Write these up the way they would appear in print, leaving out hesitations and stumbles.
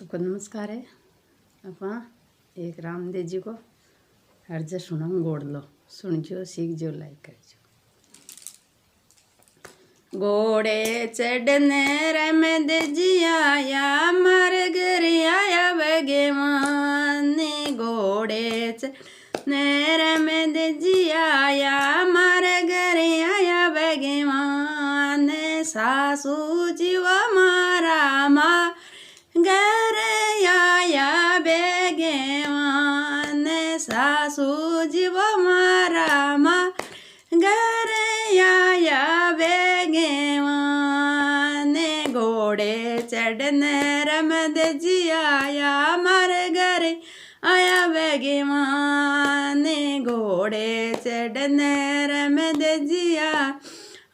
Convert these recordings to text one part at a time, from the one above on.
सबको नमस्कार है। आप एक रामदेव जी को हर्ज सुनाऊँ गोड़ लो सुनजो सीखजो लाइक करजो। घोड़े चढ़ने रमद जी आया मर घर आया भगवान घोड़े चढ़ने रमद जी आया मर घर आया भगवान सासू जीव मारा माँ घर आया भगवान सासू जीव मारा माँ घर आया भगवान घोड़े चढ़ने रमद जी आया मर घर आया भगवान घोड़े चढ़ने रमद जी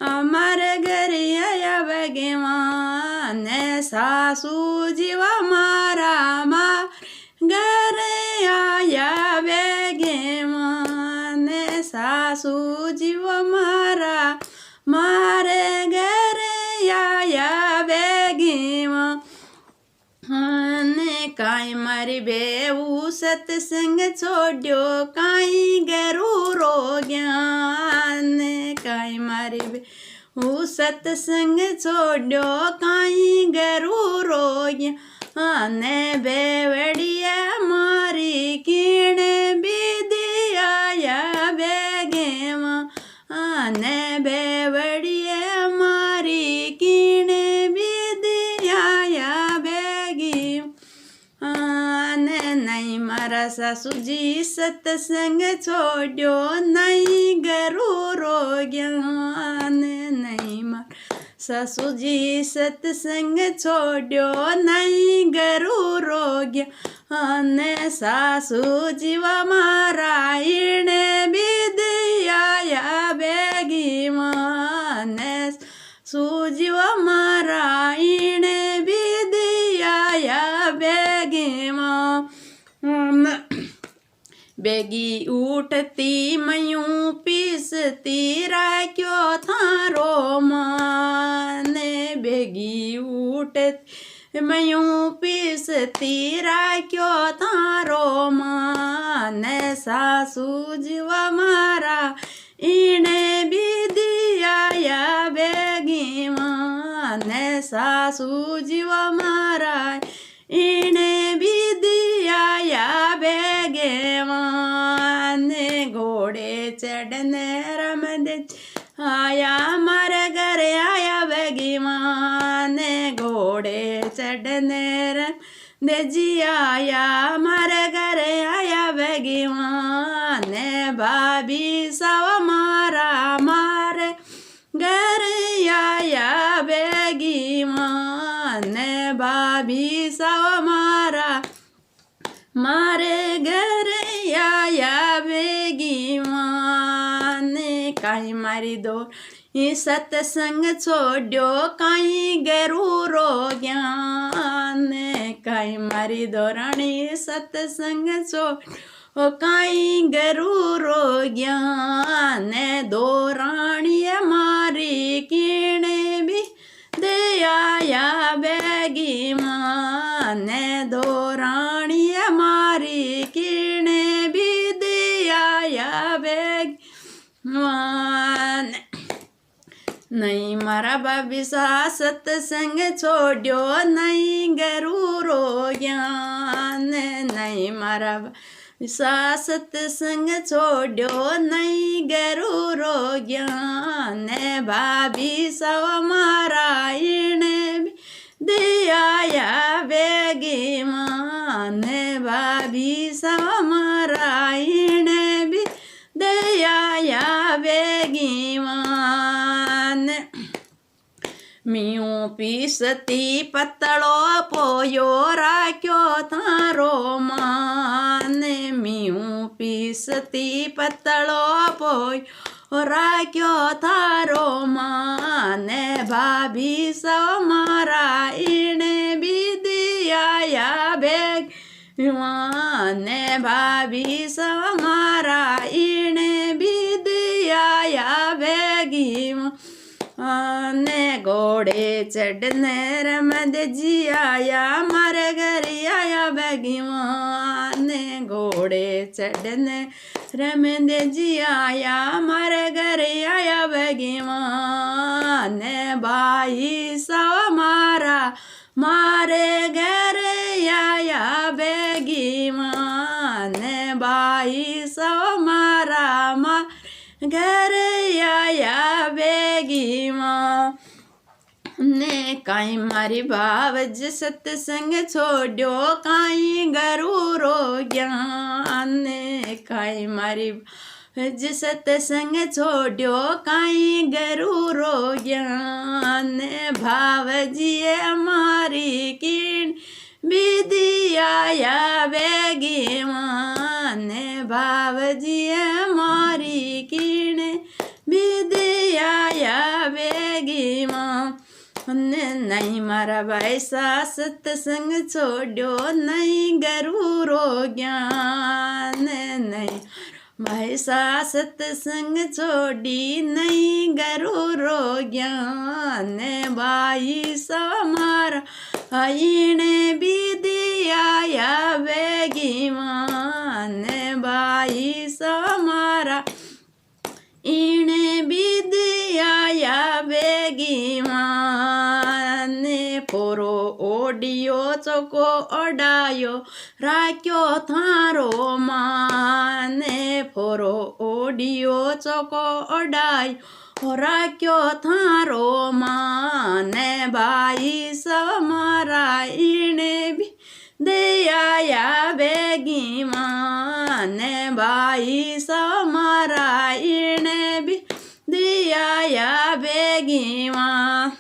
अमर घर आया भगवान सासू जीव मारा माँ घर आया भगवान सासू जीव मारा मारे घर आया भगवान काई मारी बेऊ सत्संग छोड़ो काई गरू रो ज्ञान काई मारी बेऊ सत्संग छोड़ो काई गरू रो ज्ञान बेवड़िया मारी किण विधि आया भगवान बेवड़िया मारी किण विधि आया भगवान नहीं मारा सासू जी सत्संग छोड़ो नहीं गरू रो ज्ञान नहीं मारा सासू जी सत्संग छोड़ो नहीं गरू रो ज्ञान सासू जीव मारा इण विधि आया भगवान सूजीव मारा इण विधि आया भगवान बेगी उठती मयूं पीसती राख्यो थारो मान बेगी उठती मयूं पीसती राख्यो थारो मान सासू जीव मारा इणे विधि आया भगवान सासू जीव मारा इणे विधि आया भगवान घोड़े चढ़ने रमद आया मर घर आया भगवान घोड़े चढ़ने रमद जी आया मर घर आया भगवान भाभी सव मारा मार घर आया भगवान भाभी सव मारा मारे घर आया भगवान काई मारी दो सत्संग छोड़ो काई गरू रो ज्ञान काई मारी दौरानी सत्संग छोड़ो काई गरू रो ज्ञान दो रानी मारी किणे भी दे आया भगवान दो रानी मारी किणे भी दे आया भगवान नहीं मारा भाभी सा सत्संग छोड़ो नहीं गरू रो ज्ञान नहीं मारा सा सत्संग छोड़ो नहीं गरू रो ज्ञान भाभी सव मारा इण दे आया भगवान भाभी सव मारा इण भी दे आया भगवान मियूं पीसती पतलो पोयो राख्यो थारो मान मियूं पीसती पतलो पोयो राख्यो थारो मान भाभी सव मारा इण विधि आया भगवान भाभी सव मारा इण विधि आया भगवान ने घोड़े चढ़ने रमद जी आया मारे घर आया भगवान ने घोड़े चढ़ने रमद जी आया मारे घर आया भगवान ने भाई सव मारा मारे घर आया भगवान ने भाई सव मारा घर आया बेगी माँ ने काई मारी भावज सत्संग छोड़ो काई गरूरो ज्ञान ने काई मारी भावज सत्संग छोड़ो काई गरूरो ज्ञान ने भावजिए हमारी किण विदिया बेगी मान भावजिए हमारी किण विदिया बेगी माँ नहीं मारा वैसा सत्संग छोड़ो नहीं गरूरो ज्ञान नहीं वैसा सत्संग छोड़ी नहीं गरूरो ज्ञान भाई समारा आईने विदिया बेगी मान भाई समारा इने विदिया बेगी मान पोरो ओडियो चोको ओडायो राख्यो थारो माने पोरो ओडियो चोको ओडायो राख्यो थारो माने भाई समारा इने विदिया बेगी माने भाई समारा इने विदिया बेगी माँ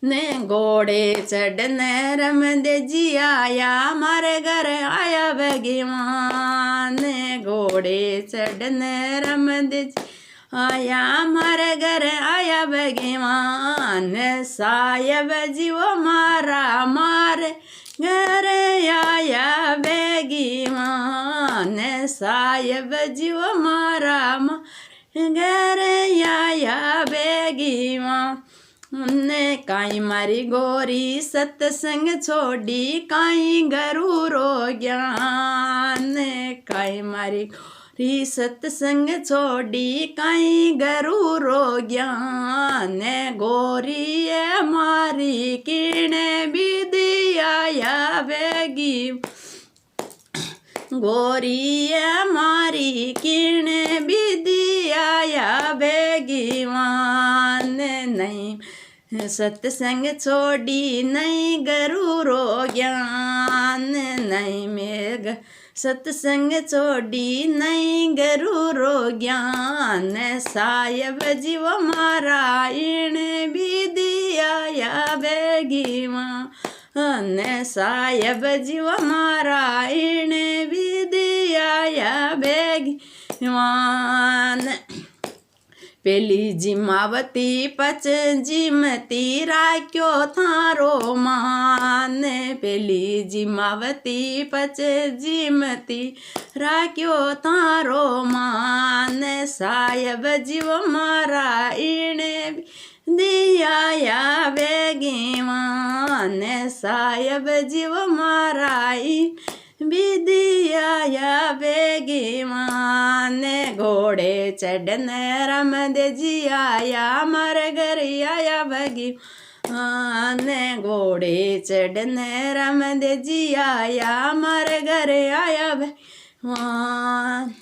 ने घोड़े चढ़ने रमदे जी आया मारे घर आया भगवान ने घोड़े चढ़ने रमदे जी आया मारे घर आया भगवान साहेब जी वो मारा मारे घर आया भगवान साहेब जी वो मारा मारे घर आया भगवान ने काई मारी गोरी सत्संग छोड़ी काई गरूरो ज्ञान ने काई मारी गोरी सत्संग छोड़ी काई गरूरो ज्ञान ने गोरी मारी किणे विदिया बेगी गोरी मारी किणे विदिया बेगी मान नहीं सत्संग छोड़ी नहीं गरूरो ज्ञान नहीं मेघ सत्संग छोड़ी नहीं गरूरो ज्ञान साहेब जीव मारा इने विदिया बेगी मान साहेब जीव मारा इने विदिया बेगी मान पेली जिमावती पच जिमती राख्यो थारो मान पेली जिमावती पच जिमती राख्यो थारो मान साहेब जीव मारा इने दिया बेगी मान साहेब जीव मारा विदिया बेगी मान घोड़े चढ़ने रमदे जी आया मारे घर आया भगी मान घोड़े चढ़ने रमदे जी आया मारे घर आया भगवान।